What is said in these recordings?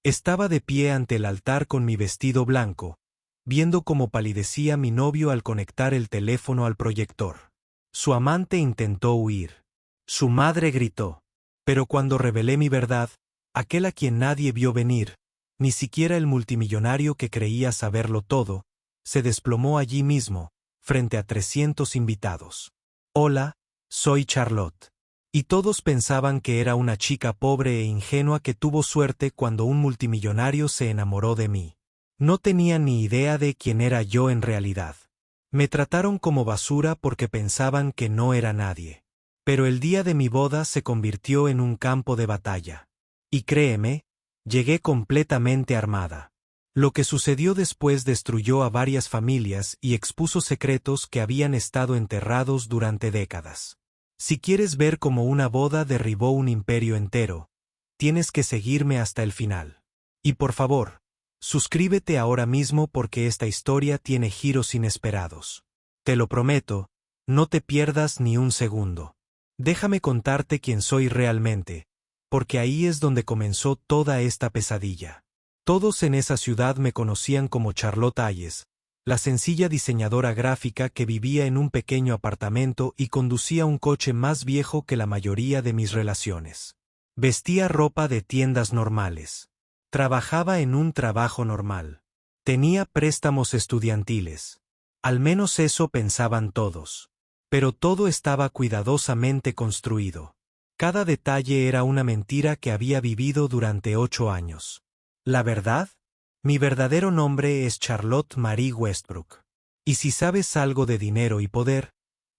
Estaba de pie ante el altar con mi vestido blanco, viendo cómo palidecía mi novio al conectar el teléfono al proyector. Su amante intentó huir. Su madre gritó. Pero cuando revelé mi verdad, aquel a quien nadie vio venir, ni siquiera el multimillonario que creía saberlo todo, se desplomó allí mismo, frente a 300 invitados. Hola, soy Charlotte. Y todos pensaban que era una chica pobre e ingenua que tuvo suerte cuando un multimillonario se enamoró de mí. No tenía ni idea de quién era yo en realidad. Me trataron como basura porque pensaban que no era nadie. Pero el día de mi boda se convirtió en un campo de batalla. Y créeme, llegué completamente armada. Lo que sucedió después destruyó a varias familias y expuso secretos que habían estado enterrados durante décadas. Si quieres ver cómo una boda derribó un imperio entero, tienes que seguirme hasta el final. Y por favor, suscríbete ahora mismo porque esta historia tiene giros inesperados. Te lo prometo, no te pierdas ni un segundo. Déjame contarte quién soy realmente, porque ahí es donde comenzó toda esta pesadilla. Todos en esa ciudad me conocían como Charlotte Hayes, la sencilla diseñadora gráfica que vivía en un pequeño apartamento y conducía un coche más viejo que la mayoría de mis relaciones. Vestía ropa de tiendas normales. Trabajaba en un trabajo normal. Tenía préstamos estudiantiles. Al menos eso pensaban todos. Pero todo estaba cuidadosamente construido. Cada detalle era una mentira que había vivido durante 8 años. ¿La verdad? Mi verdadero nombre es Charlotte Marie Westbrook. Y si sabes algo de dinero y poder,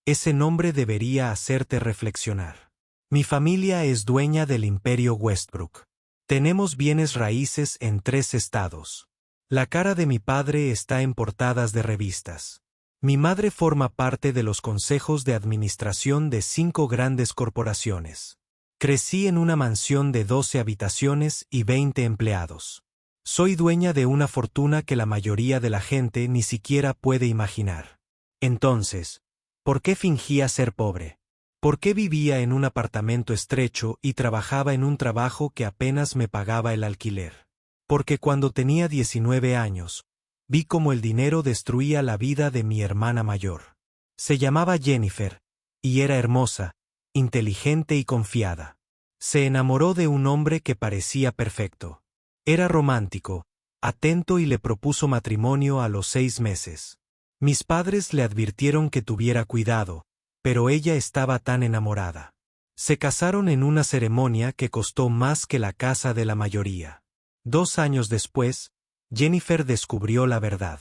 ese nombre debería hacerte reflexionar. Mi familia es dueña del imperio Westbrook. Tenemos bienes raíces en 3 estados. La cara de mi padre está en portadas de revistas. Mi madre forma parte de los consejos de administración de 5 grandes corporaciones. Crecí en una mansión de 12 habitaciones y 20 empleados. Soy dueña de una fortuna que la mayoría de la gente ni siquiera puede imaginar. Entonces, ¿por qué fingía ser pobre? ¿Por qué vivía en un apartamento estrecho y trabajaba en un trabajo que apenas me pagaba el alquiler? Porque cuando tenía 19 años, vi cómo el dinero destruía la vida de mi hermana mayor. Se llamaba Jennifer, y era hermosa, inteligente y confiada. Se enamoró de un hombre que parecía perfecto. Era romántico, atento y le propuso matrimonio a los 6 meses. Mis padres le advirtieron que tuviera cuidado, pero ella estaba tan enamorada. Se casaron en una ceremonia que costó más que la casa de la mayoría. 2 años después, Jennifer descubrió la verdad.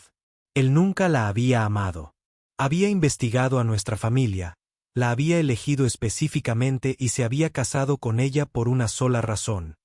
Él nunca la había amado. Había investigado a nuestra familia, la había elegido específicamente y se había casado con ella por una sola razón: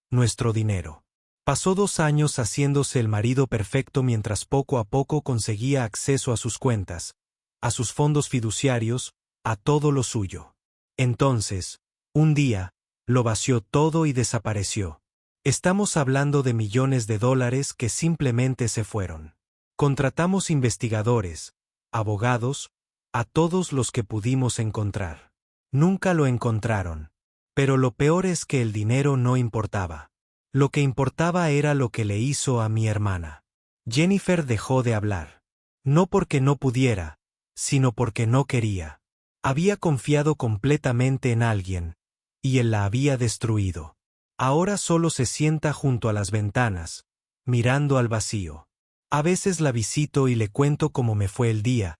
nuestro dinero. Pasó 2 años haciéndose el marido perfecto mientras poco a poco conseguía acceso a sus cuentas, a sus fondos fiduciarios, a todo lo suyo. Entonces, un día, lo vació todo y desapareció. Estamos hablando de millones de dólares que simplemente se fueron. Contratamos investigadores, abogados, a todos los que pudimos encontrar. Nunca lo encontraron. Pero lo peor es que el dinero no importaba. Lo que importaba era lo que le hizo a mi hermana. Jennifer dejó de hablar. No porque no pudiera, sino porque no quería. Había confiado completamente en alguien, y él la había destruido. Ahora solo se sienta junto a las ventanas, mirando al vacío. A veces la visito y le cuento cómo me fue el día,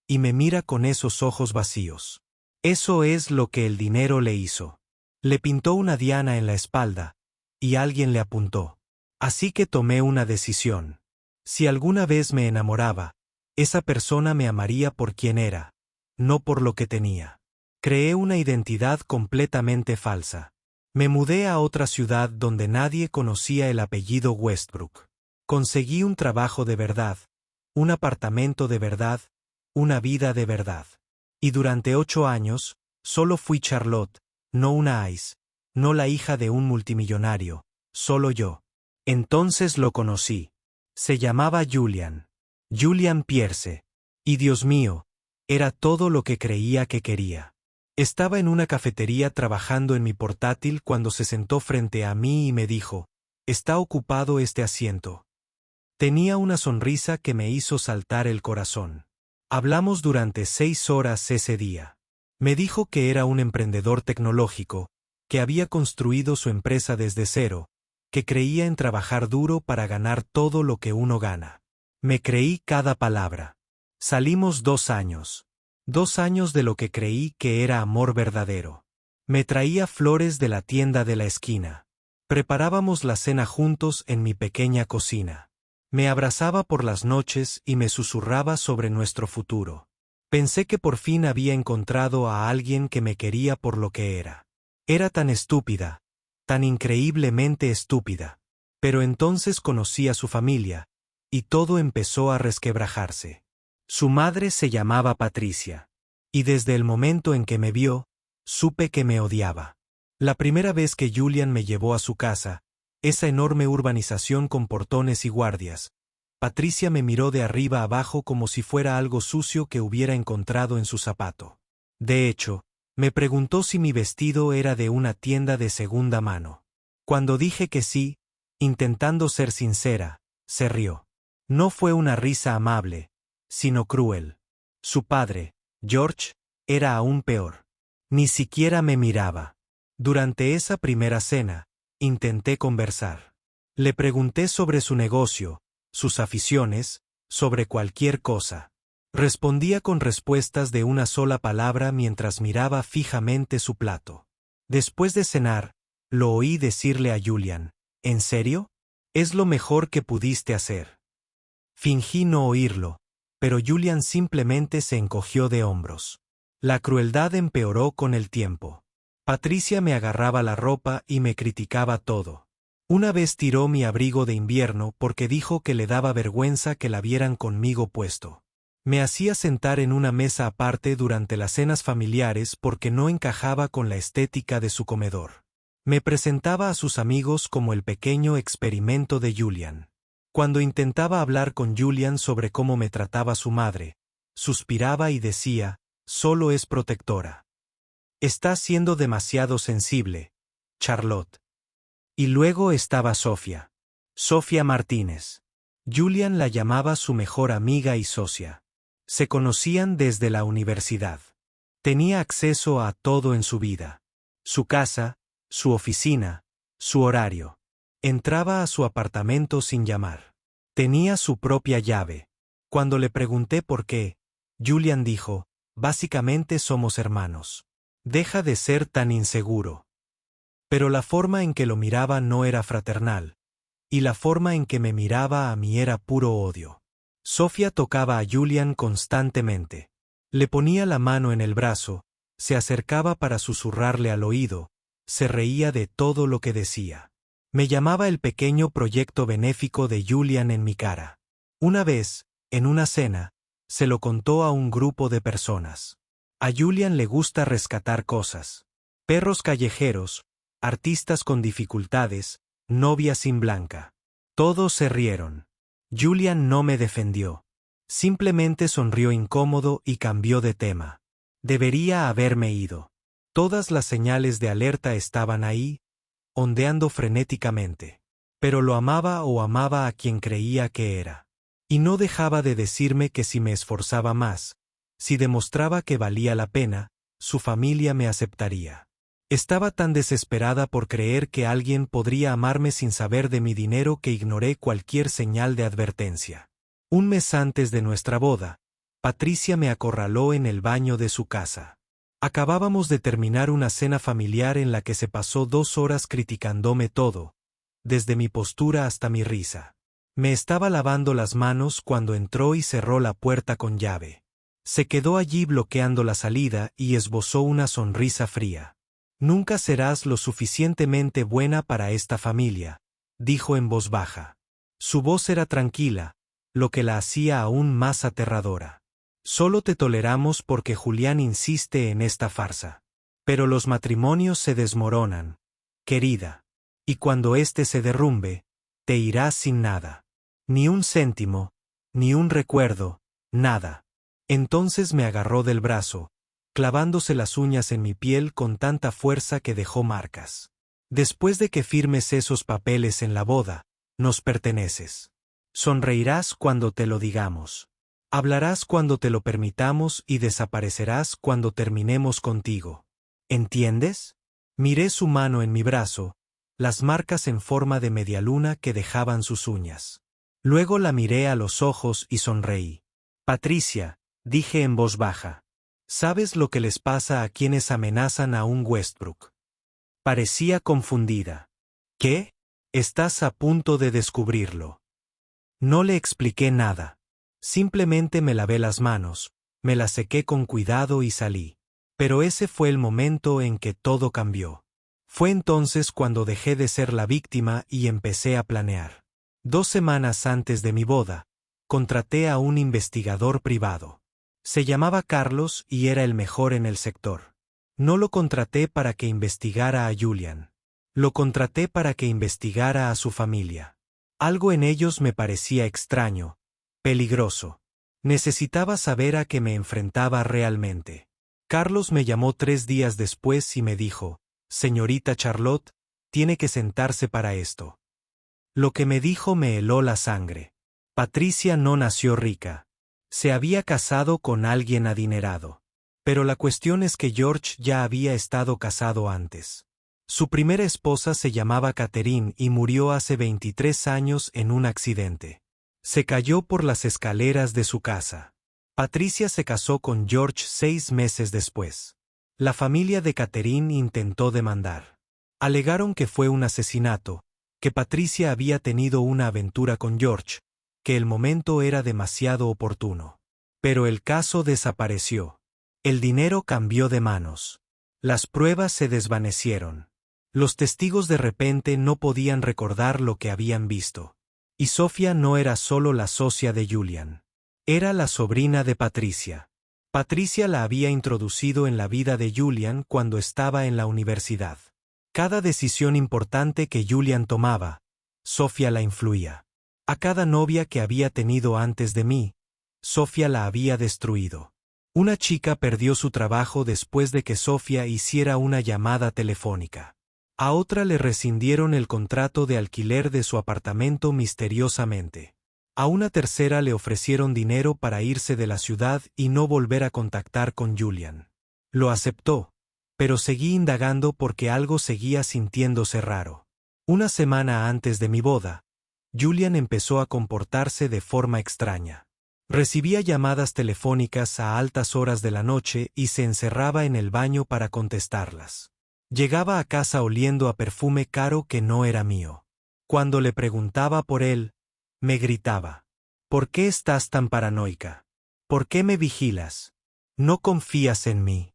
y me mira con esos ojos vacíos. Eso es lo que el dinero le hizo. Le pintó una diana en la espalda, y alguien le apuntó. Así que tomé una decisión. Si alguna vez me enamoraba, esa persona me amaría por quien era, no por lo que tenía. Creé una identidad completamente falsa. Me mudé a otra ciudad donde nadie conocía el apellido Westbrook. Conseguí un trabajo de verdad, un apartamento de verdad, una vida de verdad. Y durante 8 años, solo fui Charlotte, no una Ice, no la hija de un multimillonario, solo yo. Entonces lo conocí. Se llamaba Julian. Julian Pierce. Y Dios mío, era todo lo que creía que quería. Estaba en una cafetería trabajando en mi portátil cuando se sentó frente a mí y me dijo: Está ocupado este asiento. Tenía una sonrisa que me hizo saltar el corazón. Hablamos durante 6 horas ese día. Me dijo que era un emprendedor tecnológico, que había construido su empresa desde cero, que creía en trabajar duro para ganar todo lo que uno gana. Me creí cada palabra. Salimos 2 años. 2 años de lo que creí que era amor verdadero. Me traía flores de la tienda de la esquina. Preparábamos la cena juntos en mi pequeña cocina. Me abrazaba por las noches y me susurraba sobre nuestro futuro. Pensé que por fin había encontrado a alguien que me quería por lo que era. Era tan estúpida, tan increíblemente estúpida. Pero entonces conocí a su familia, y todo empezó a resquebrajarse. Su madre se llamaba Patricia. Y desde el momento en que me vio, supe que me odiaba. La primera vez que Julian me llevó a su casa, esa enorme urbanización con portones y guardias, Patricia me miró de arriba abajo como si fuera algo sucio que hubiera encontrado en su zapato. De hecho, me preguntó si mi vestido era de una tienda de segunda mano. Cuando dije que sí, intentando ser sincera, se rió. No fue una risa amable, sino cruel. Su padre, George, era aún peor. Ni siquiera me miraba. Durante esa primera cena, intenté conversar. Le pregunté sobre su negocio, sus aficiones, sobre cualquier cosa. Respondía con respuestas de una sola palabra mientras miraba fijamente su plato. Después de cenar, lo oí decirle a Julian, ¿en serio? Es lo mejor que pudiste hacer. Fingí no oírlo, pero Julian simplemente se encogió de hombros. La crueldad empeoró con el tiempo. Patricia me agarraba la ropa y me criticaba todo. Una vez tiró mi abrigo de invierno porque dijo que le daba vergüenza que la vieran conmigo puesto. Me hacía sentar en una mesa aparte durante las cenas familiares porque no encajaba con la estética de su comedor. Me presentaba a sus amigos como el pequeño experimento de Julian. Cuando intentaba hablar con Julian sobre cómo me trataba su madre, suspiraba y decía, solo es protectora. Estás siendo demasiado sensible, Charlotte. Y luego estaba Sofía. Sofía Martínez. Julian la llamaba su mejor amiga y socia. Se conocían desde la universidad. Tenía acceso a todo en su vida. Su casa, su oficina, su horario. Entraba a su apartamento sin llamar. Tenía su propia llave. Cuando le pregunté por qué, Julian dijo, básicamente somos hermanos. Deja de ser tan inseguro. Pero la forma en que lo miraba no era fraternal, y la forma en que me miraba a mí era puro odio. Sofía tocaba a Julian constantemente. Le ponía la mano en el brazo, se acercaba para susurrarle al oído, se reía de todo lo que decía. Me llamaba el pequeño proyecto benéfico de Julian en mi cara. Una vez, en una cena, se lo contó a un grupo de personas. A Julian le gusta rescatar cosas. Perros callejeros, artistas con dificultades, novia sin blanca. Todos se rieron. Julian no me defendió. Simplemente sonrió incómodo y cambió de tema. Debería haberme ido. Todas las señales de alerta estaban ahí, ondeando frenéticamente. Pero lo amaba o amaba a quien creía que era. Y no dejaba de decirme que si me esforzaba más, si demostraba que valía la pena, su familia me aceptaría. Estaba tan desesperada por creer que alguien podría amarme sin saber de mi dinero que ignoré cualquier señal de advertencia. Un mes antes de nuestra boda, Patricia me acorraló en el baño de su casa. Acabábamos de terminar una cena familiar en la que se pasó 2 horas criticándome todo, desde mi postura hasta mi risa. Me estaba lavando las manos cuando entró y cerró la puerta con llave. Se quedó allí bloqueando la salida y esbozó una sonrisa fría. Nunca serás lo suficientemente buena para esta familia, dijo en voz baja. Su voz era tranquila, lo que la hacía aún más aterradora. Solo te toleramos porque Julián insiste en esta farsa. Pero los matrimonios se desmoronan, querida. Y cuando éste se derrumbe, te irás sin nada. Ni un céntimo, ni un recuerdo, nada. Entonces me agarró del brazo, clavándose las uñas en mi piel con tanta fuerza que dejó marcas. Después de que firmes esos papeles en la boda, nos perteneces. Sonreirás cuando te lo digamos. Hablarás cuando te lo permitamos y desaparecerás cuando terminemos contigo. ¿Entiendes? Miré su mano en mi brazo, las marcas en forma de medialuna que dejaban sus uñas. Luego la miré a los ojos y sonreí. Patricia, dije en voz baja. ¿Sabes lo que les pasa a quienes amenazan a un Westbrook? Parecía confundida. ¿Qué? Estás a punto de descubrirlo. No le expliqué nada. Simplemente me lavé las manos, me las sequé con cuidado y salí. Pero ese fue el momento en que todo cambió. Fue entonces cuando dejé de ser la víctima y empecé a planear. 2 semanas antes de mi boda, contraté a un investigador privado. Se llamaba Carlos y era el mejor en el sector. No lo contraté para que investigara a Julian. Lo contraté para que investigara a su familia. Algo en ellos me parecía extraño, peligroso. Necesitaba saber a qué me enfrentaba realmente. Carlos me llamó 3 días después y me dijo, «Señorita Charlotte, tiene que sentarse para esto». Lo que me dijo me heló la sangre. Patricia no nació rica. Se había casado con alguien adinerado. Pero la cuestión es que George ya había estado casado antes. Su primera esposa se llamaba Catherine y murió hace 23 años en un accidente. Se cayó por las escaleras de su casa. Patricia se casó con George 6 meses después. La familia de Catherine intentó demandar. Alegaron que fue un asesinato, que Patricia había tenido una aventura con George, que el momento era demasiado oportuno. Pero el caso desapareció. El dinero cambió de manos. Las pruebas se desvanecieron. Los testigos de repente no podían recordar lo que habían visto. Y Sofía no era solo la socia de Julian. Era la sobrina de Patricia. Patricia la había introducido en la vida de Julian cuando estaba en la universidad. Cada decisión importante que Julian tomaba, Sofía la influía. A cada novia que había tenido antes de mí, Sofía la había destruido. Una chica perdió su trabajo después de que Sofía hiciera una llamada telefónica. A otra le rescindieron el contrato de alquiler de su apartamento misteriosamente. A una tercera le ofrecieron dinero para irse de la ciudad y no volver a contactar con Julian. Lo aceptó, pero seguí indagando porque algo seguía sintiéndose raro. Una semana antes de mi boda, Julian empezó a comportarse de forma extraña. Recibía llamadas telefónicas a altas horas de la noche y se encerraba en el baño para contestarlas. Llegaba a casa oliendo a perfume caro que no era mío. Cuando le preguntaba por él, me gritaba: «¿Por qué estás tan paranoica? ¿Por qué me vigilas? ¿No confías en mí?».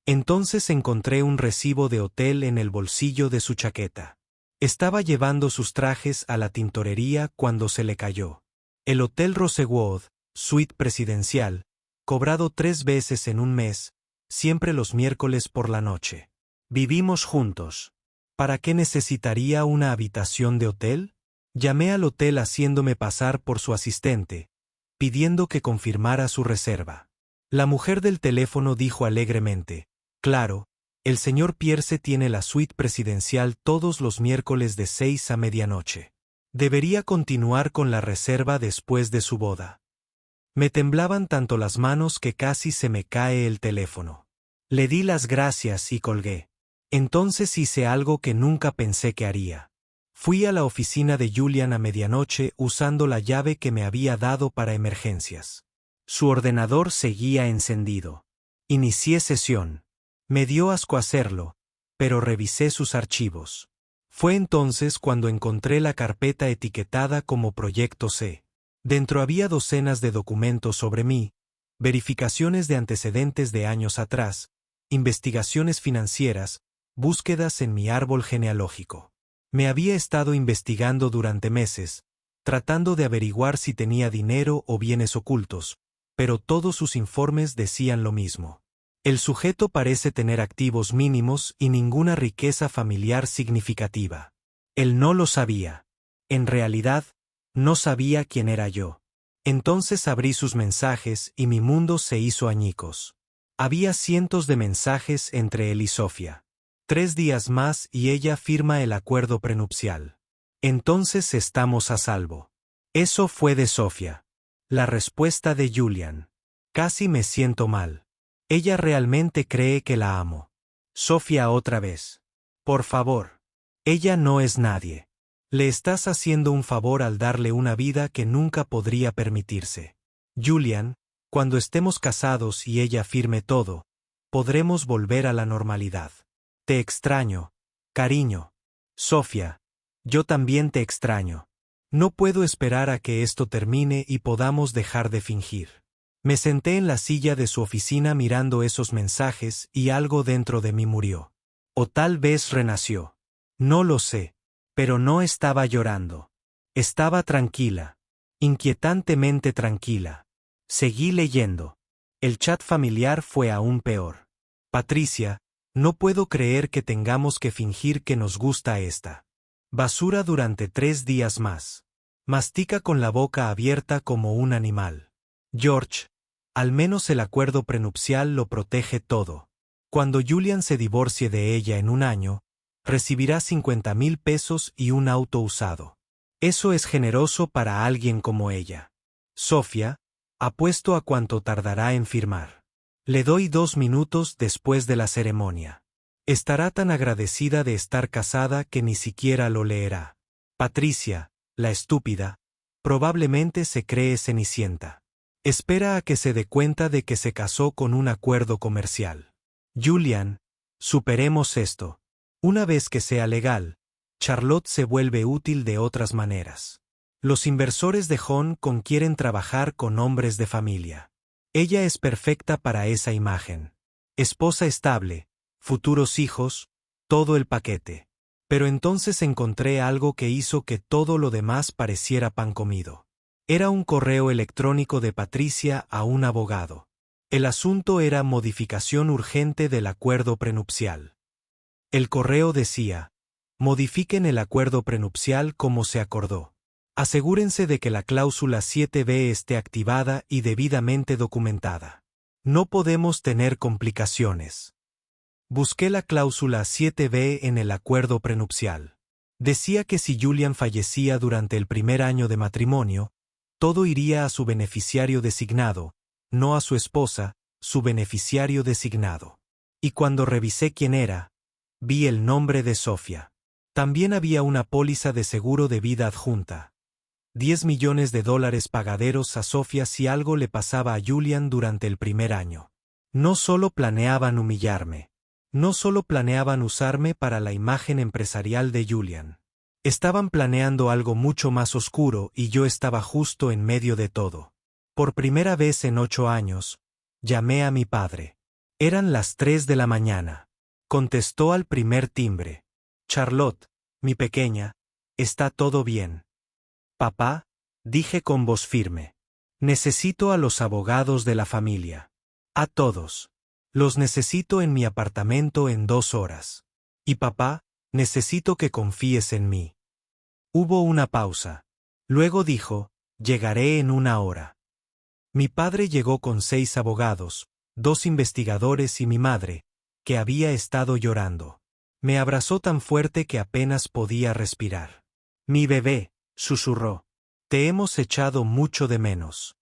Entonces encontré un recibo de hotel en el bolsillo de su chaqueta. Estaba llevando sus trajes a la tintorería cuando se le cayó. El Hotel Rosewood, suite presidencial, cobrado 3 veces en un mes, siempre los miércoles por la noche. Vivimos juntos. ¿Para qué necesitaría una habitación de hotel? Llamé al hotel haciéndome pasar por su asistente, pidiendo que confirmara su reserva. La mujer del teléfono dijo alegremente: «Claro, el señor Pierce tiene la suite presidencial todos los miércoles de 6 a medianoche. Debería continuar con la reserva después de su boda». Me temblaban tanto las manos que casi se me cae el teléfono. Le di las gracias y colgué. Entonces hice algo que nunca pensé que haría. Fui a la oficina de Julian a medianoche usando la llave que me había dado para emergencias. Su ordenador seguía encendido. Inicié sesión. Me dio asco hacerlo, pero revisé sus archivos. Fue entonces cuando encontré la carpeta etiquetada como Proyecto C. Dentro había docenas de documentos sobre mí, verificaciones de antecedentes de años atrás, investigaciones financieras, búsquedas en mi árbol genealógico. Me había estado investigando durante meses, tratando de averiguar si tenía dinero o bienes ocultos, pero todos sus informes decían lo mismo. El sujeto parece tener activos mínimos y ninguna riqueza familiar significativa. Él no lo sabía. En realidad, no sabía quién era yo. Entonces abrí sus mensajes y mi mundo se hizo añicos. Había cientos de mensajes entre él y Sofía. 3 días más y ella firma el acuerdo prenupcial. Entonces estamos a salvo. Eso fue de Sofía. La respuesta de Julian. Casi me siento mal. Ella realmente cree que la amo. Sofía otra vez. Por favor. Ella no es nadie. Le estás haciendo un favor al darle una vida que nunca podría permitirse. Julian, cuando estemos casados y ella firme todo, podremos volver a la normalidad. Te extraño, cariño. Sofía, yo también te extraño. No puedo esperar a que esto termine y podamos dejar de fingir. Me senté en la silla de su oficina mirando esos mensajes y algo dentro de mí murió. O tal vez renació. No lo sé, pero no estaba llorando. Estaba tranquila. Inquietantemente tranquila. Seguí leyendo. El chat familiar fue aún peor. Patricia, no puedo creer que tengamos que fingir que nos gusta esta basura durante 3 días más. Mastica con la boca abierta como un animal. George, al menos el acuerdo prenupcial lo protege todo. Cuando Julian se divorcie de ella en un año, recibirá 50,000 pesos y un auto usado. Eso es generoso para alguien como ella. Sofía, apuesto a cuánto tardará en firmar. Le doy 2 minutos después de la ceremonia. Estará tan agradecida de estar casada que ni siquiera lo leerá. Patricia, la estúpida, probablemente se cree Cenicienta. Espera a que se dé cuenta de que se casó con un acuerdo comercial. Julian, superemos esto. Una vez que sea legal, Charlotte se vuelve útil de otras maneras. Los inversores de Hong Kong quieren trabajar con hombres de familia. Ella es perfecta para esa imagen. Esposa estable, futuros hijos, todo el paquete. Pero entonces encontré algo que hizo que todo lo demás pareciera pan comido. Era un correo electrónico de Patricia a un abogado. El asunto era modificación urgente del acuerdo prenupcial. El correo decía: modifiquen el acuerdo prenupcial como se acordó. Asegúrense de que la cláusula 7b esté activada y debidamente documentada. No podemos tener complicaciones. Busqué la cláusula 7b en el acuerdo prenupcial. Decía que si Julian fallecía durante el primer año de matrimonio, todo iría a su beneficiario designado, no a su esposa, su beneficiario designado. Y cuando revisé quién era, vi el nombre de Sofía. También había una póliza de seguro de vida adjunta. $10 millones pagaderos a Sofía si algo le pasaba a Julian durante el primer año. No solo planeaban humillarme. No solo planeaban usarme para la imagen empresarial de Julian. Estaban planeando algo mucho más oscuro y yo estaba justo en medio de todo. Por primera vez en 8 años, llamé a mi padre. Eran las 3 de la mañana. Contestó al primer timbre. Charlotte, mi pequeña, ¿está todo bien? Papá, dije con voz firme. Necesito a los abogados de la familia. A todos. Los necesito en mi apartamento en 2 horas. Y papá, necesito que confíes en mí. Hubo una pausa. Luego dijo, llegaré en 1 hora. Mi padre llegó con 6 abogados, 2 investigadores y mi madre, que había estado llorando. Me abrazó tan fuerte que apenas podía respirar. Mi bebé, susurró. Te hemos echado mucho de menos.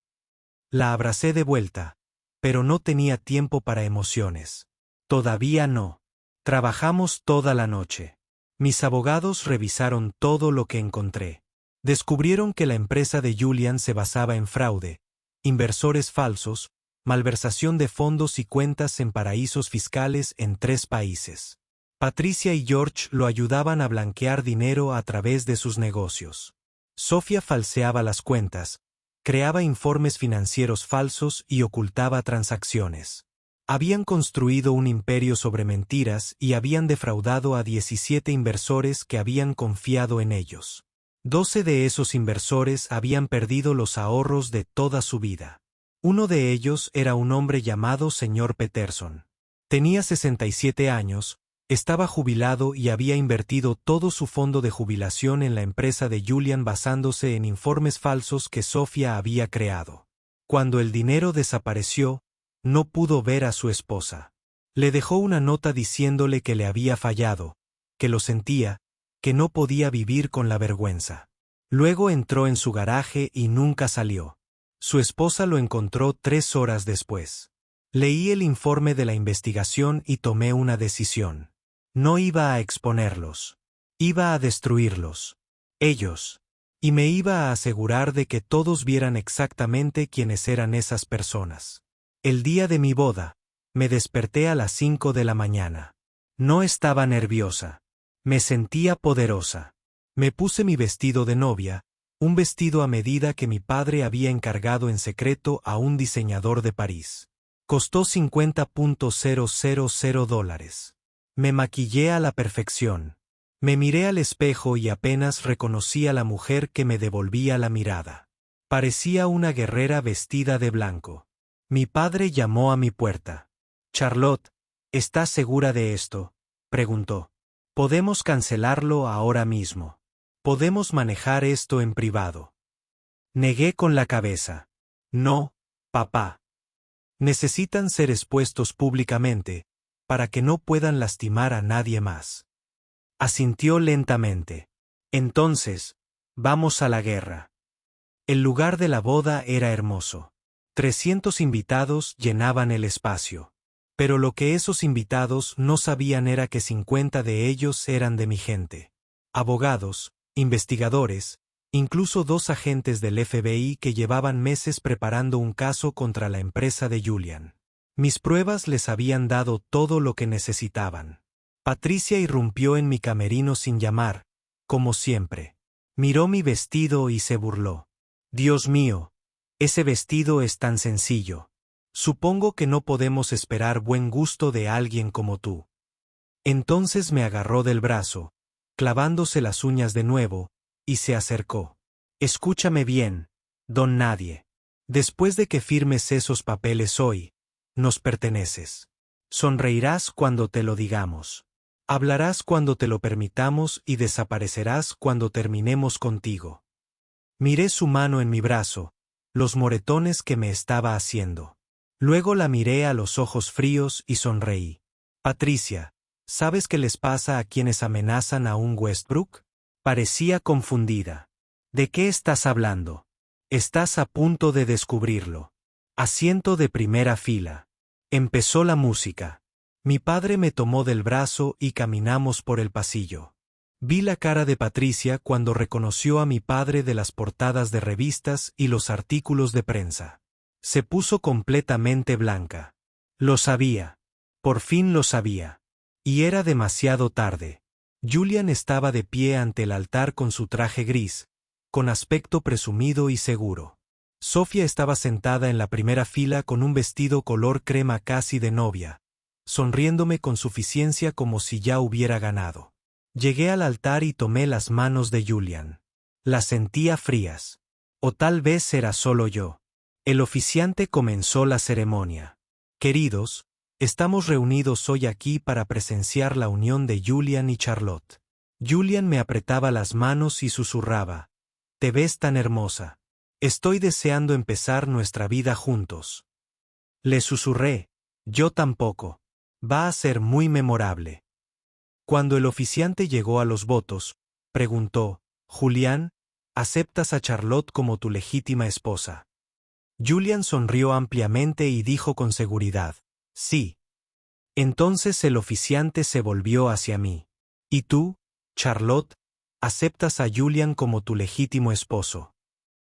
La abracé de vuelta, pero no tenía tiempo para emociones. Todavía no. Trabajamos toda la noche. Mis abogados revisaron todo lo que encontré. Descubrieron que la empresa de Julian se basaba en fraude, inversores falsos, malversación de fondos y cuentas en paraísos fiscales en 3 países. Patricia y George lo ayudaban a blanquear dinero a través de sus negocios. Sofía falseaba las cuentas, creaba informes financieros falsos y ocultaba transacciones. Habían construido un imperio sobre mentiras y habían defraudado a 17 inversores que habían confiado en ellos. 12 de esos inversores habían perdido los ahorros de toda su vida. Uno de ellos era un hombre llamado señor Peterson. Tenía 67 años, estaba jubilado y había invertido todo su fondo de jubilación en la empresa de Julian basándose en informes falsos que Sofía había creado. Cuando el dinero desapareció, no pudo ver a su esposa. Le dejó una nota diciéndole que le había fallado, que lo sentía, que no podía vivir con la vergüenza. Luego entró en su garaje y nunca salió. Su esposa lo encontró 3 horas después. Leí el informe de la investigación y tomé una decisión. No iba a exponerlos. Iba a destruirlos. Ellos. Y me iba a asegurar de que todos vieran exactamente quiénes eran esas personas. El día de mi boda, me desperté a las 5 de la mañana. No estaba nerviosa. Me sentía poderosa. Me puse mi vestido de novia, un vestido a medida que mi padre había encargado en secreto a un diseñador de París. Costó $50,000. Me maquillé a la perfección. Me miré al espejo y apenas reconocí a la mujer que me devolvía la mirada. Parecía una guerrera vestida de blanco. Mi padre llamó a mi puerta. «Charlotte, ¿estás segura de esto?», preguntó. «Podemos cancelarlo ahora mismo. Podemos manejar esto en privado». Negué con la cabeza. «No, papá. Necesitan ser expuestos públicamente, para que no puedan lastimar a nadie más». Asintió lentamente. «Entonces, vamos a la guerra». El lugar de la boda era hermoso. 300 invitados llenaban el espacio. Pero lo que esos invitados no sabían era que 50 de ellos eran de mi gente. Abogados, investigadores, incluso 2 agentes del FBI que llevaban meses preparando un caso contra la empresa de Julian. Mis pruebas les habían dado todo lo que necesitaban. Patricia irrumpió en mi camerino sin llamar, como siempre. Miró mi vestido y se burló. «Dios mío, ese vestido es tan sencillo. Supongo que no podemos esperar buen gusto de alguien como tú». Entonces me agarró del brazo, clavándose las uñas de nuevo, y se acercó. «Escúchame bien, don Nadie. Después de que firmes esos papeles hoy, nos perteneces. Sonreirás cuando te lo digamos. Hablarás cuando te lo permitamos y desaparecerás cuando terminemos contigo». Miré su mano en mi brazo, los moretones que me estaba haciendo. Luego la miré a los ojos fríos y sonreí. «Patricia, ¿sabes qué les pasa a quienes amenazan a un Westbrook?». Parecía confundida. «¿De qué estás hablando?». «Estás a punto de descubrirlo». Asiento de primera fila. Empezó la música. Mi padre me tomó del brazo y caminamos por el pasillo. Vi la cara de Patricia cuando reconoció a mi padre de las portadas de revistas y los artículos de prensa. Se puso completamente blanca. Lo sabía. Por fin lo sabía. Y era demasiado tarde. Julian estaba de pie ante el altar con su traje gris, con aspecto presumido y seguro. Sofía estaba sentada en la primera fila con un vestido color crema casi de novia, sonriéndome con suficiencia como si ya hubiera ganado. Llegué al altar y tomé las manos de Julian. Las sentía frías. O tal vez era solo yo. El oficiante comenzó la ceremonia. «Queridos, estamos reunidos hoy aquí para presenciar la unión de Julian y Charlotte». Julian me apretaba las manos y susurraba: «Te ves tan hermosa. Estoy deseando empezar nuestra vida juntos». Le susurré: «Yo tampoco. Va a ser muy memorable». Cuando el oficiante llegó a los votos, preguntó: «Julián, ¿aceptas a Charlotte como tu legítima esposa?». Julian sonrió ampliamente y dijo con seguridad: «Sí». Entonces el oficiante se volvió hacia mí: «¿Y tú, Charlotte, aceptas a Julian como tu legítimo esposo?».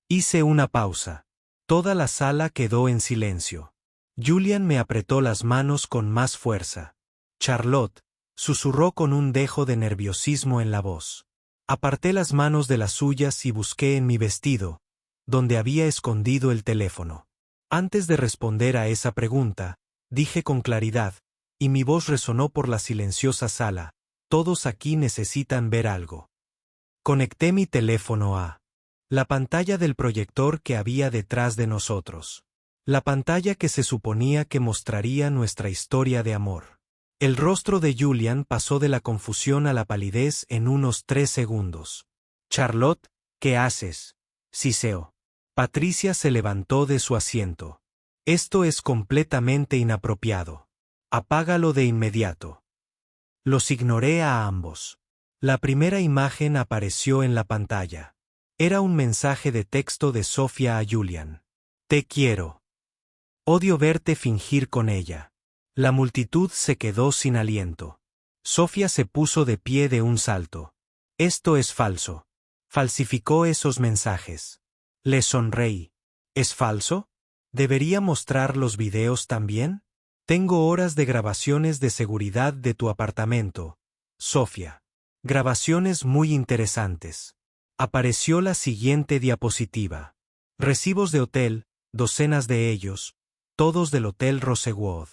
Hice una pausa. Toda la sala quedó en silencio. Julian me apretó las manos con más fuerza. «Charlotte», susurró con un dejo de nerviosismo en la voz. Aparté las manos de las suyas y busqué en mi vestido, donde había escondido el teléfono. Antes de responder a esa pregunta, dije con claridad, y mi voz resonó por la silenciosa sala: «Todos aquí necesitan ver algo». Conecté mi teléfono a la pantalla del proyector que había detrás de nosotros. La pantalla que se suponía que mostraría nuestra historia de amor. El rostro de Julian pasó de la confusión a la palidez en unos 3 segundos. «Charlotte, ¿qué haces?», siseó. Patricia se levantó de su asiento. «Esto es completamente inapropiado». Apágalo de inmediato. Los ignoré a ambos. La primera imagen apareció en la pantalla. Era un mensaje de texto de Sofía a Julian. Te quiero. Odio verte fingir con ella. La multitud se quedó sin aliento. Sofía se puso de pie de un salto. Esto es falso. Falsificó esos mensajes. Le sonreí. ¿Es falso? ¿Debería mostrar los videos también? Tengo horas de grabaciones de seguridad de tu apartamento, Sofía. Grabaciones muy interesantes. Apareció la siguiente diapositiva. Recibos de hotel, docenas de ellos, todos del Hotel Rosewood.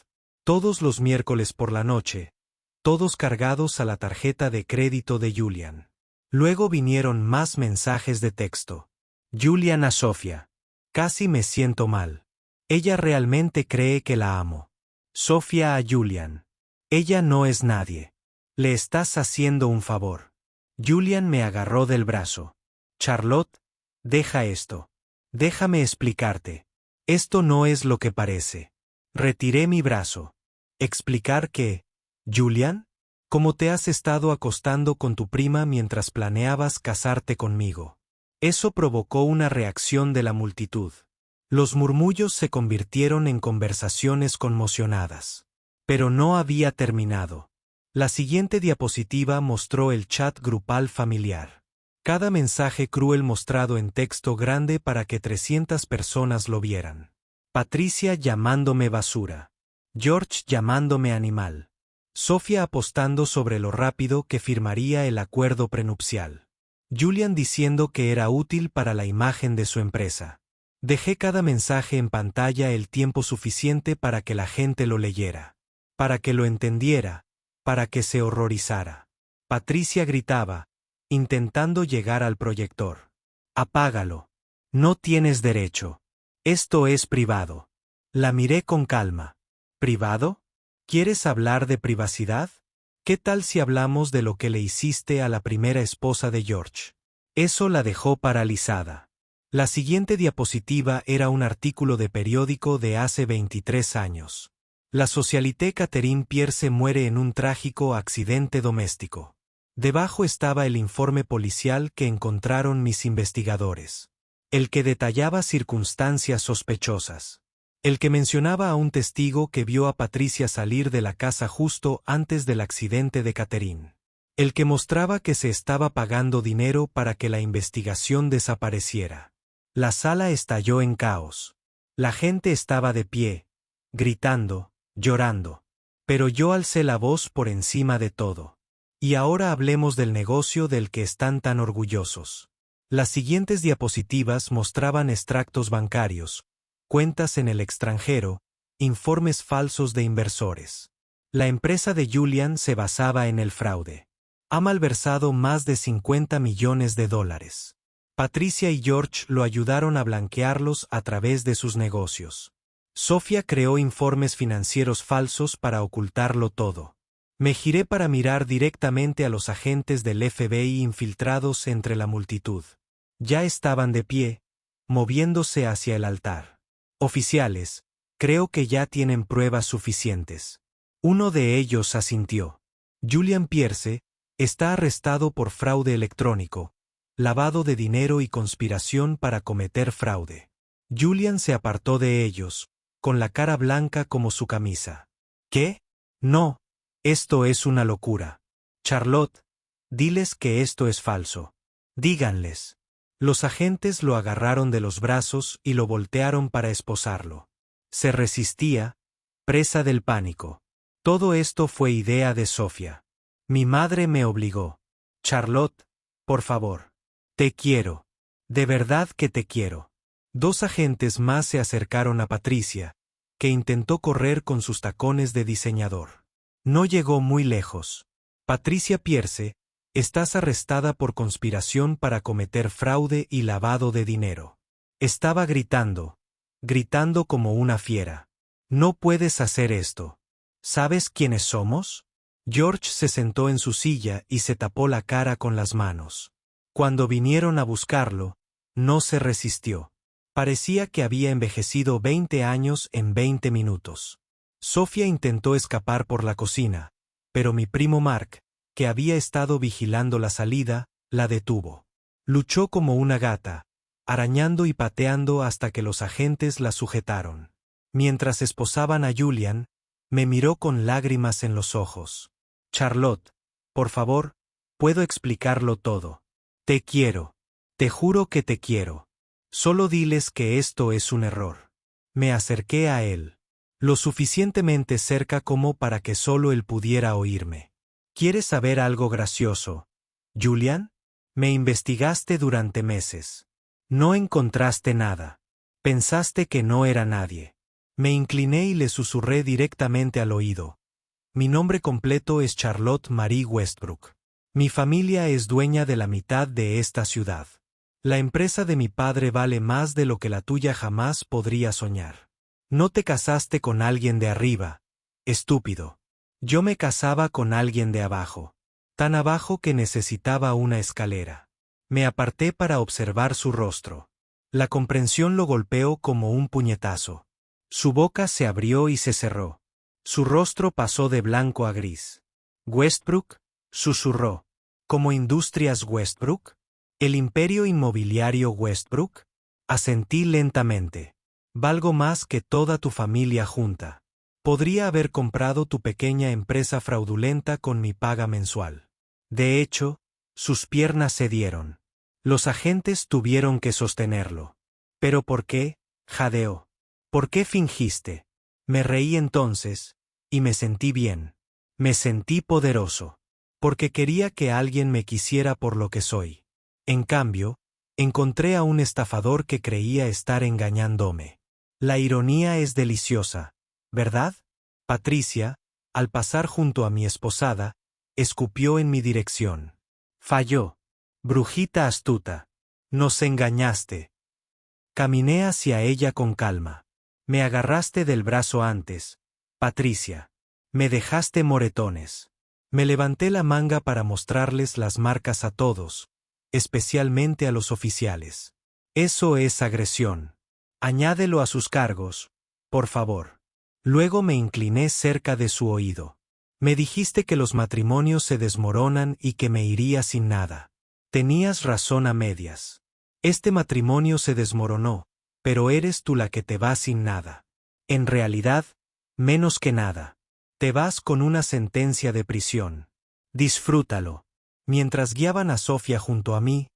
Todos los miércoles por la noche, todos cargados a la tarjeta de crédito de Julian. Luego vinieron más mensajes de texto. Julian a Sofía. Casi me siento mal. Ella realmente cree que la amo. Sofía a Julian. Ella no es nadie. Le estás haciendo un favor. Julian me agarró del brazo. Charlotte, deja esto. Déjame explicarte. Esto no es lo que parece. Retiré mi brazo. ¿Explicar qué? Julian? ¿Cómo te has estado acostando con tu prima mientras planeabas casarte conmigo? Eso provocó una reacción de la multitud. Los murmullos se convirtieron en conversaciones conmocionadas. Pero no había terminado. La siguiente diapositiva mostró el chat grupal familiar. Cada mensaje cruel mostrado en texto grande para que 300 personas lo vieran. Patricia llamándome basura. George llamándome animal. Sofía apostando sobre lo rápido que firmaría el acuerdo prenupcial. Julian diciendo que era útil para la imagen de su empresa. Dejé cada mensaje en pantalla el tiempo suficiente para que la gente lo leyera. Para que lo entendiera. Para que se horrorizara. Patricia gritaba, intentando llegar al proyector. Apágalo. No tienes derecho. Esto es privado. La miré con calma. ¿Privado? ¿Quieres hablar de privacidad? ¿Qué tal si hablamos de lo que le hiciste a la primera esposa de George? Eso la dejó paralizada. La siguiente diapositiva era un artículo de periódico de hace 23 años. La socialité Catherine Pierce muere en un trágico accidente doméstico. Debajo estaba el informe policial que encontraron mis investigadores. El que detallaba circunstancias sospechosas. El que mencionaba a un testigo que vio a Patricia salir de la casa justo antes del accidente de Catherine. El que mostraba que se estaba pagando dinero para que la investigación desapareciera. La sala estalló en caos. La gente estaba de pie, gritando, llorando. Pero yo alcé la voz por encima de todo. Y ahora hablemos del negocio del que están tan orgullosos. Las siguientes diapositivas mostraban extractos bancarios, cuentas en el extranjero, informes falsos de inversores. La empresa de Julian se basaba en el fraude. Ha malversado más de 50 millones de dólares. Patricia y George lo ayudaron a blanquearlos a través de sus negocios. Sofía creó informes financieros falsos para ocultarlo todo. Me giré para mirar directamente a los agentes del FBI infiltrados entre la multitud. Ya estaban de pie, moviéndose hacia el altar. Oficiales, creo que ya tienen pruebas suficientes. Uno de ellos asintió. Julian Pierce está arrestado por fraude electrónico, lavado de dinero y conspiración para cometer fraude. Julian se apartó de ellos, con la cara blanca como su camisa. ¿Qué? No. Esto es una locura. Charlotte, diles que esto es falso. Díganles. Los agentes lo agarraron de los brazos y lo voltearon para esposarlo. Se resistía, presa del pánico. Todo esto fue idea de Sofía. Mi madre me obligó. Charlotte, por favor. Te quiero. De verdad que te quiero. 2 agentes más se acercaron a Patricia, que intentó correr con sus tacones de diseñador. No llegó muy lejos. Patricia Pierce, estás arrestada por conspiración para cometer fraude y lavado de dinero. Estaba gritando como una fiera. No puedes hacer esto. ¿Sabes quiénes somos? George se sentó en su silla y se tapó la cara con las manos. Cuando vinieron a buscarlo, no se resistió. Parecía que había envejecido 20 años en 20 minutos. Sofía intentó escapar por la cocina, pero mi primo Mark, que había estado vigilando la salida, la detuvo. Luchó como una gata, arañando y pateando hasta que los agentes la sujetaron. Mientras esposaban a Julian, me miró con lágrimas en los ojos. Charlotte, por favor, puedo explicarlo todo. Te quiero. Te juro que te quiero. Solo diles que esto es un error. Me acerqué a él. Lo suficientemente cerca como para que solo él pudiera oírme. ¿Quieres saber algo gracioso, Julian? Me investigaste durante meses. No encontraste nada. Pensaste que no era nadie. Me incliné y le susurré directamente al oído. Mi nombre completo es Charlotte Marie Westbrook. Mi familia es dueña de la mitad de esta ciudad. La empresa de mi padre vale más de lo que la tuya jamás podría soñar. No te casaste con alguien de arriba, estúpido. Yo me casaba con alguien de abajo. Tan abajo que necesitaba una escalera. Me aparté para observar su rostro. La comprensión lo golpeó como un puñetazo. Su boca se abrió y se cerró. Su rostro pasó de blanco a gris. Westbrook, susurró. ¿Como Industrias Westbrook? ¿El imperio inmobiliario Westbrook? Asentí lentamente. Valgo más que toda tu familia junta. Podría haber comprado tu pequeña empresa fraudulenta con mi paga mensual. De hecho, sus piernas cedieron. Los agentes tuvieron que sostenerlo. ¿Pero por qué? Jadeó. ¿Por qué fingiste? Me reí entonces, y me sentí bien. Me sentí poderoso. Porque quería que alguien me quisiera por lo que soy. En cambio, encontré a un estafador que creía estar engañándome. La ironía es deliciosa, ¿verdad? Patricia, al pasar junto a mi esposada, escupió en mi dirección. Falló. Brujita astuta. Nos engañaste. Caminé hacia ella con calma. Me agarraste del brazo antes, Patricia. Me dejaste moretones. Me levanté la manga para mostrarles las marcas a todos, especialmente a los oficiales. Eso es agresión. Añádelo a sus cargos, por favor. Luego me incliné cerca de su oído. Me dijiste que los matrimonios se desmoronan y que me iría sin nada. Tenías razón a medias. Este matrimonio se desmoronó, pero eres tú la que te vas sin nada. En realidad, menos que nada. Te vas con una sentencia de prisión. Disfrútalo. Mientras guiaban a Sofía junto a mí,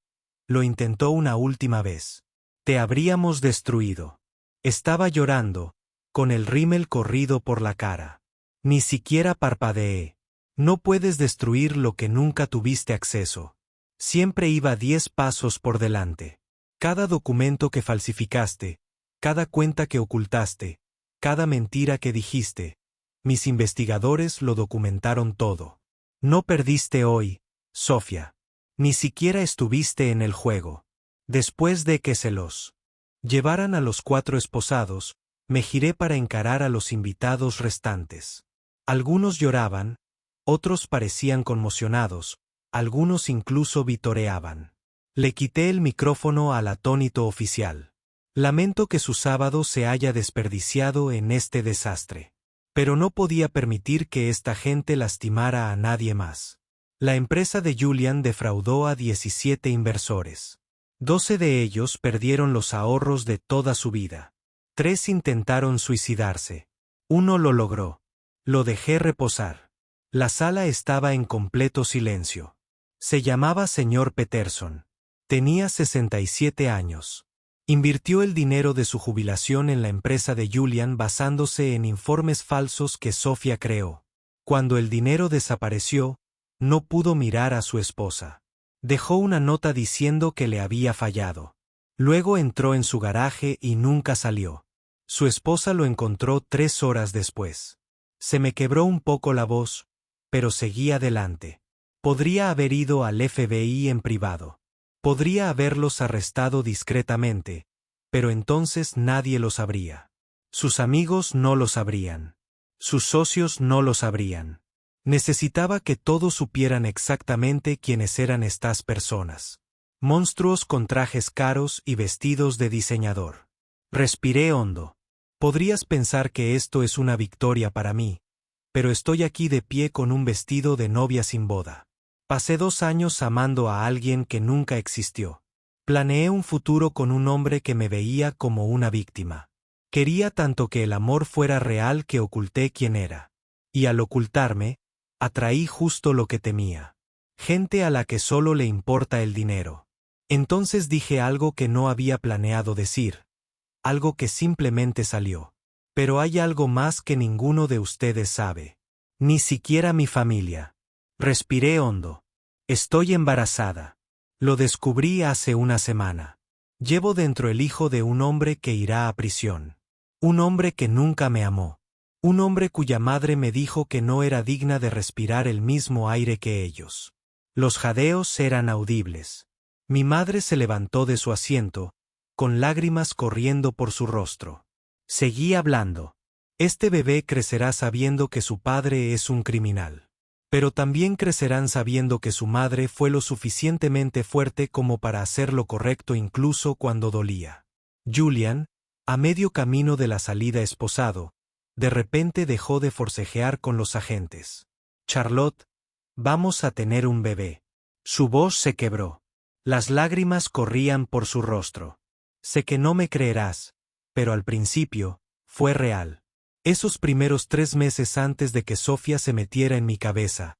lo intentó una última vez. Te habríamos destruido. Estaba llorando, con el rímel corrido por la cara. Ni siquiera parpadeé. No puedes destruir lo que nunca tuviste acceso. Siempre iba 10 pasos por delante. Cada documento que falsificaste, cada cuenta que ocultaste, cada mentira que dijiste, mis investigadores lo documentaron todo. No perdiste hoy, Sofía. Ni siquiera estuviste en el juego. Después de que se los llevaran a los 4 esposados, me giré para encarar a los invitados restantes. Algunos lloraban, otros parecían conmocionados, algunos incluso vitoreaban. Le quité el micrófono al atónito oficial. Lamento que su sábado se haya desperdiciado en este desastre. Pero no podía permitir que esta gente lastimara a nadie más. La empresa de Julian defraudó a 17 inversores. 12 de ellos perdieron los ahorros de toda su vida. 3 intentaron suicidarse. 1 lo logró. Lo dejé reposar. La sala estaba en completo silencio. Se llamaba señor Peterson. Tenía 67 años. Invirtió el dinero de su jubilación en la empresa de Julian basándose en informes falsos que Sofía creó. Cuando el dinero desapareció, no pudo mirar a su esposa. Dejó una nota diciendo que le había fallado. Luego entró en su garaje y nunca salió. Su esposa lo encontró 3 horas después. Se me quebró un poco la voz, pero seguí adelante. Podría haber ido al FBI en privado. Podría haberlos arrestado discretamente, pero entonces nadie lo sabría. Sus amigos no lo sabrían. Sus socios no lo sabrían. Necesitaba que todos supieran exactamente quiénes eran estas personas. Monstruos con trajes caros y vestidos de diseñador. Respiré hondo. Podrías pensar que esto es una victoria para mí, pero estoy aquí de pie con un vestido de novia sin boda. Pasé 2 años amando a alguien que nunca existió. Planeé un futuro con un hombre que me veía como una víctima. Quería tanto que el amor fuera real que oculté quién era. Y al ocultarme, atraí justo lo que temía. Gente a la que solo le importa el dinero. Entonces dije algo que no había planeado decir. Algo que simplemente salió. Pero hay algo más que ninguno de ustedes sabe. Ni siquiera mi familia. Respiré hondo. Estoy embarazada. Lo descubrí hace una semana. Llevo dentro el hijo de un hombre que irá a prisión. Un hombre que nunca me amó. Un hombre cuya madre me dijo que no era digna de respirar el mismo aire que ellos. Los jadeos eran audibles. Mi madre se levantó de su asiento, con lágrimas corriendo por su rostro. Seguí hablando. Este bebé crecerá sabiendo que su padre es un criminal. Pero también crecerán sabiendo que su madre fue lo suficientemente fuerte como para hacer lo correcto incluso cuando dolía. Julian, a medio camino de la salida esposado, de repente dejó de forcejear con los agentes. Charlotte, vamos a tener un bebé. Su voz se quebró. Las lágrimas corrían por su rostro. Sé que no me creerás, pero al principio, fue real. Esos primeros 3 meses antes de que Sofía se metiera en mi cabeza,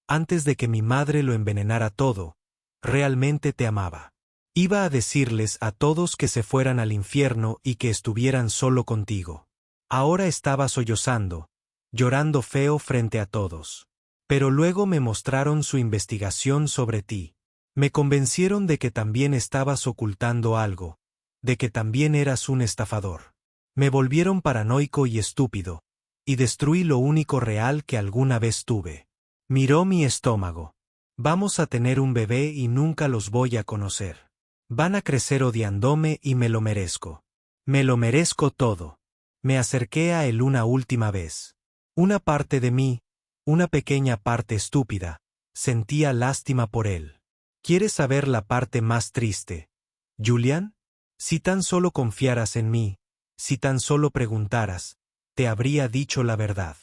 antes de que mi madre lo envenenara todo, realmente te amaba. Iba a decirles a todos que se fueran al infierno y que estuvieran solo contigo. Ahora estaba sollozando, llorando feo frente a todos. Pero luego me mostraron su investigación sobre ti. Me convencieron de que también estabas ocultando algo, de que también eras un estafador. Me volvieron paranoico y estúpido, y destruí lo único real que alguna vez tuve. Miró mi estómago. Vamos a tener un bebé y nunca los voy a conocer. Van a crecer odiándome y me lo merezco. Me lo merezco todo. Me acerqué a él una última vez. Una parte de mí, una pequeña parte estúpida, sentía lástima por él. ¿Quieres saber la parte más triste, Julian? Si tan solo confiaras en mí, si tan solo preguntaras, te habría dicho la verdad.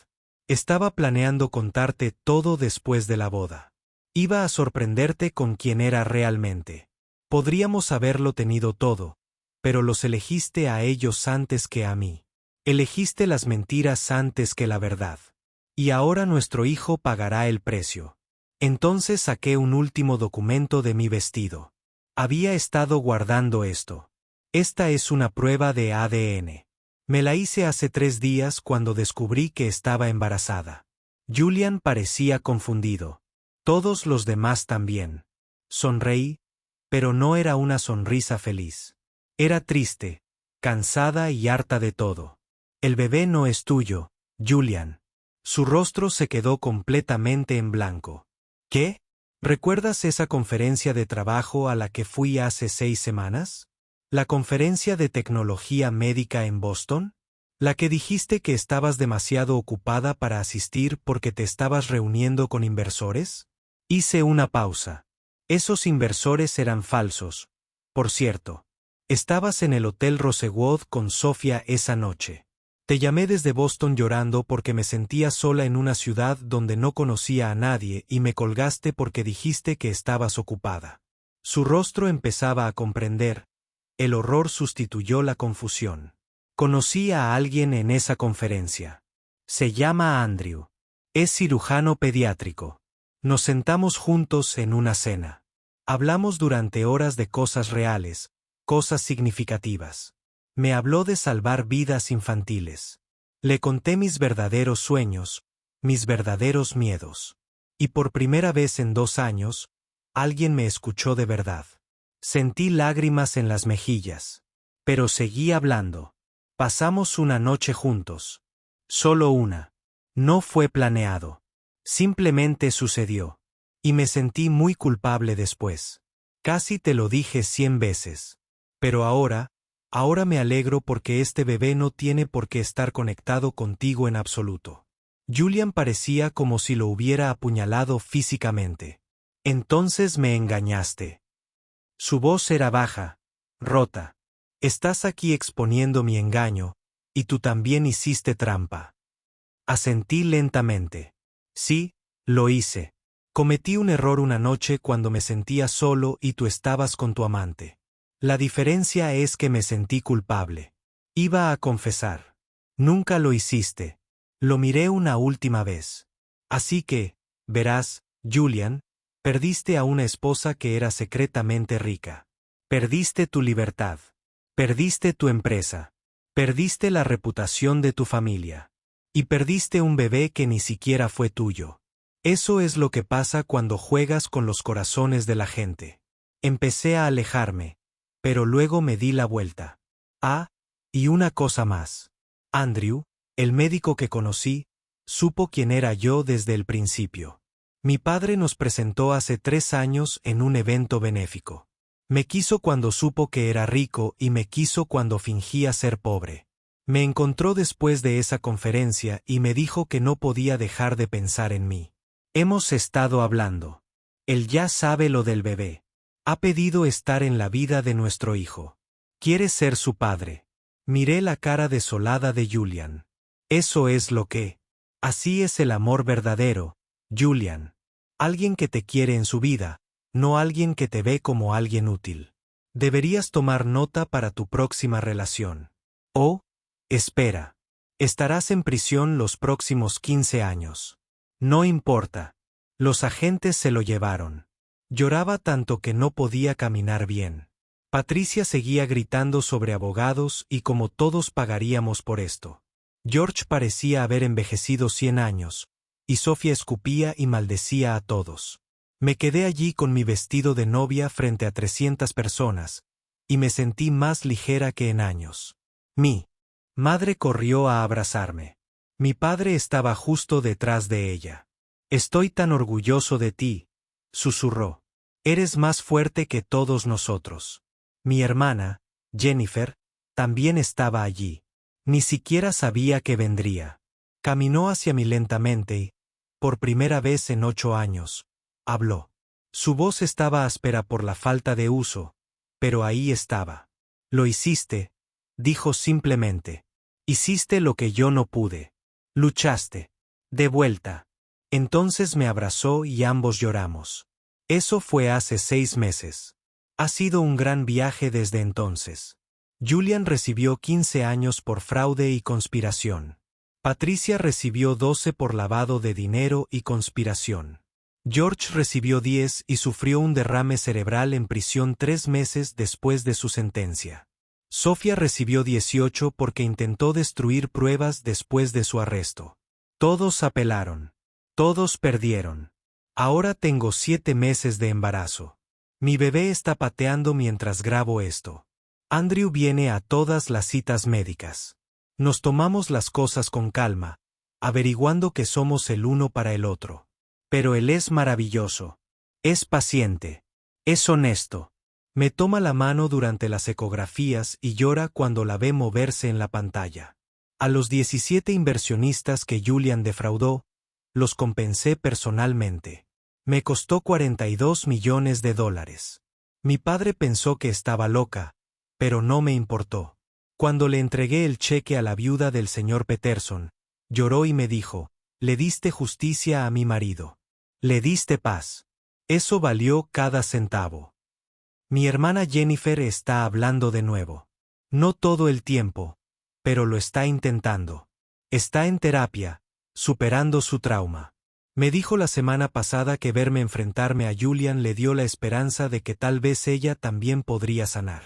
Estaba planeando contarte todo después de la boda. Iba a sorprenderte con quién era realmente. Podríamos haberlo tenido todo, pero los elegiste a ellos antes que a mí. Elegiste las mentiras antes que la verdad. Y ahora nuestro hijo pagará el precio. Entonces saqué un último documento de mi vestido. Había estado guardando esto. Esta es una prueba de ADN. Me la hice hace 3 días cuando descubrí que estaba embarazada. Julian parecía confundido. Todos los demás también. Sonreí, pero no era una sonrisa feliz. Era triste, cansada y harta de todo. El bebé no es tuyo, Julian. Su rostro se quedó completamente en blanco. ¿Qué? ¿Recuerdas esa conferencia de trabajo a la que fui hace 6 semanas? ¿La conferencia de tecnología médica en Boston? ¿La que dijiste que estabas demasiado ocupada para asistir porque te estabas reuniendo con inversores? Hice una pausa. Esos inversores eran falsos. Por cierto, estabas en el Hotel Rosewood con Sofía esa noche. Te llamé desde Boston llorando porque me sentía sola en una ciudad donde no conocía a nadie y me colgaste porque dijiste que estabas ocupada. Su rostro empezaba a comprender. El horror sustituyó la confusión. Conocí a alguien en esa conferencia. Se llama Andrew. Es cirujano pediátrico. Nos sentamos juntos en una cena. Hablamos durante horas de cosas reales, cosas significativas. Me habló de salvar vidas infantiles. Le conté mis verdaderos sueños, mis verdaderos miedos. Y por primera vez en 2 años, alguien me escuchó de verdad. Sentí lágrimas en las mejillas. Pero seguí hablando. Pasamos una noche juntos. Solo una. No fue planeado. Simplemente sucedió. Y me sentí muy culpable después. Casi te lo dije 100 veces. Pero ahora me alegro porque este bebé no tiene por qué estar conectado contigo en absoluto. Julian parecía como si lo hubiera apuñalado físicamente. Entonces me engañaste. Su voz era baja, rota. Estás aquí exponiendo mi engaño, Y tú también hiciste trampa. Asentí lentamente. Sí, lo hice. Cometí un error una noche cuando me sentía solo y tú estabas con tu amante. La diferencia es que me sentí culpable. Iba a confesar. Nunca lo hiciste. Lo miré una última vez. Así que, verás, Julian, perdiste a una esposa que era secretamente rica. Perdiste tu libertad. Perdiste tu empresa. Perdiste la reputación de tu familia. Y perdiste un bebé que ni siquiera fue tuyo. Eso es lo que pasa cuando juegas con los corazones de la gente. Empecé a alejarme, pero luego me di la vuelta. Ah, y una cosa más. Andrew, el médico que conocí, supo quién era yo desde el principio. Mi padre nos presentó hace 3 años en un evento benéfico. Me quiso cuando supo que era rico y me quiso cuando fingía ser pobre. Me encontró después de esa conferencia y me dijo que no podía dejar de pensar en mí. Hemos estado hablando. Él ya sabe lo del bebé. Ha pedido estar en la vida de nuestro hijo. Quiere ser su padre. Miré la cara desolada de Julian. Eso es lo que. Así es el amor verdadero, Julian. Alguien que te quiere en su vida, no alguien que te ve como alguien útil. Deberías tomar nota para tu próxima relación. Oh, espera. Estarás en prisión los próximos 15 años. No importa. Los agentes se lo llevaron. Lloraba tanto que no podía caminar bien. Patricia seguía gritando sobre abogados y cómo todos pagaríamos por esto. George parecía haber envejecido 100 años, y Sofía escupía y maldecía a todos. Me quedé allí con mi vestido de novia frente a 300 personas, y me sentí más ligera que en años. Mi madre corrió a abrazarme. Mi padre estaba justo detrás de ella. Estoy tan orgulloso de ti, susurró. Eres más fuerte que todos nosotros. Mi hermana, Jennifer, también estaba allí. Ni siquiera sabía que vendría. Caminó hacia mí lentamente y, por primera vez en 8 años, habló. Su voz estaba áspera por la falta de uso, pero ahí estaba. Lo hiciste, dijo simplemente. Hiciste lo que yo no pude. Luchaste. De vuelta. Entonces me abrazó y ambos lloramos. Eso fue hace 6 meses. Ha sido un gran viaje desde entonces. Julian recibió 15 años por fraude y conspiración. Patricia recibió 12 por lavado de dinero y conspiración. George recibió 10 y sufrió un derrame cerebral en prisión 3 meses después de su sentencia. Sofía recibió 18 porque intentó destruir pruebas después de su arresto. Todos apelaron. Todos perdieron. Ahora tengo 7 meses de embarazo. Mi bebé está pateando mientras grabo esto. Andrew viene a todas las citas médicas. Nos tomamos las cosas con calma, averiguando que somos el uno para el otro. Pero él es maravilloso. Es paciente. Es honesto. Me toma la mano durante las ecografías y llora cuando la ve moverse en la pantalla. A los 17 inversionistas que Julian defraudó, los compensé personalmente. Me costó $42 millones. Mi padre pensó que estaba loca, pero no me importó. Cuando le entregué el cheque a la viuda del señor Peterson, lloró y me dijo, le diste justicia a mi marido. Le diste paz. Eso valió cada centavo. Mi hermana Jennifer está hablando de nuevo. No todo el tiempo, pero lo está intentando. Está en terapia, superando su trauma. Me dijo la semana pasada que verme enfrentarme a Julian le dio la esperanza de que tal vez ella también podría sanar.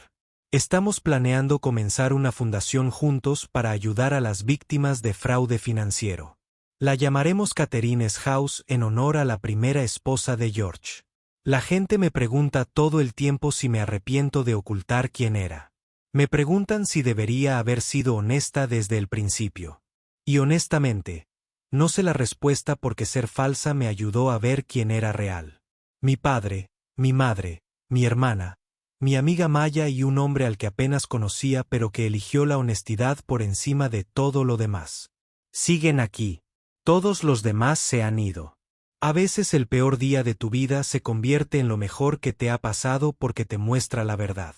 Estamos planeando comenzar una fundación juntos para ayudar a las víctimas de fraude financiero. La llamaremos Catherine's House en honor a la primera esposa de George. La gente me pregunta todo el tiempo si me arrepiento de ocultar quién era. Me preguntan si debería haber sido honesta desde el principio. Y honestamente, no sé la respuesta porque ser falsa me ayudó a ver quién era real. Mi padre, mi madre, mi hermana, mi amiga Maya y un hombre al que apenas conocía pero que eligió la honestidad por encima de todo lo demás. Siguen aquí. Todos los demás se han ido. A veces el peor día de tu vida se convierte en lo mejor que te ha pasado porque te muestra la verdad.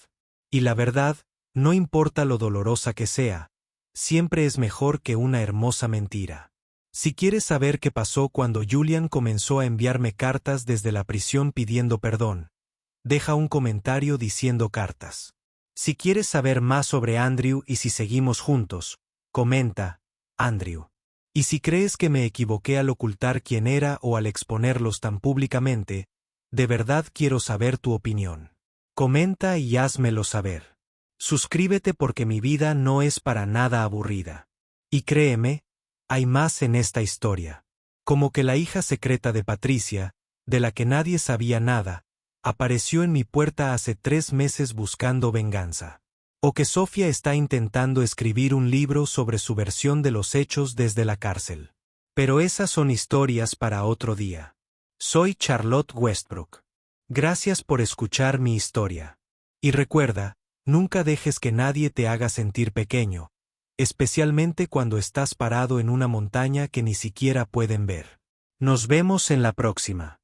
Y la verdad, no importa lo dolorosa que sea, siempre es mejor que una hermosa mentira. Si quieres saber qué pasó cuando Julian comenzó a enviarme cartas desde la prisión pidiendo perdón, deja un comentario diciendo cartas. Si quieres saber más sobre Andrew y si seguimos juntos, comenta, Andrew. Y si crees que me equivoqué al ocultar quién era o al exponerlos tan públicamente, de verdad quiero saber tu opinión. Comenta y házmelo saber. Suscríbete porque mi vida no es para nada aburrida. Y créeme, hay más en esta historia. Como que la hija secreta de Patricia, de la que nadie sabía nada, apareció en mi puerta hace 3 meses buscando venganza. O que Sofía está intentando escribir un libro sobre su versión de los hechos desde la cárcel. Pero esas son historias para otro día. Soy Charlotte Westbrook. Gracias por escuchar mi historia. Y recuerda, nunca dejes que nadie te haga sentir pequeño, especialmente cuando estás parado en una montaña que ni siquiera pueden ver. Nos vemos en la próxima.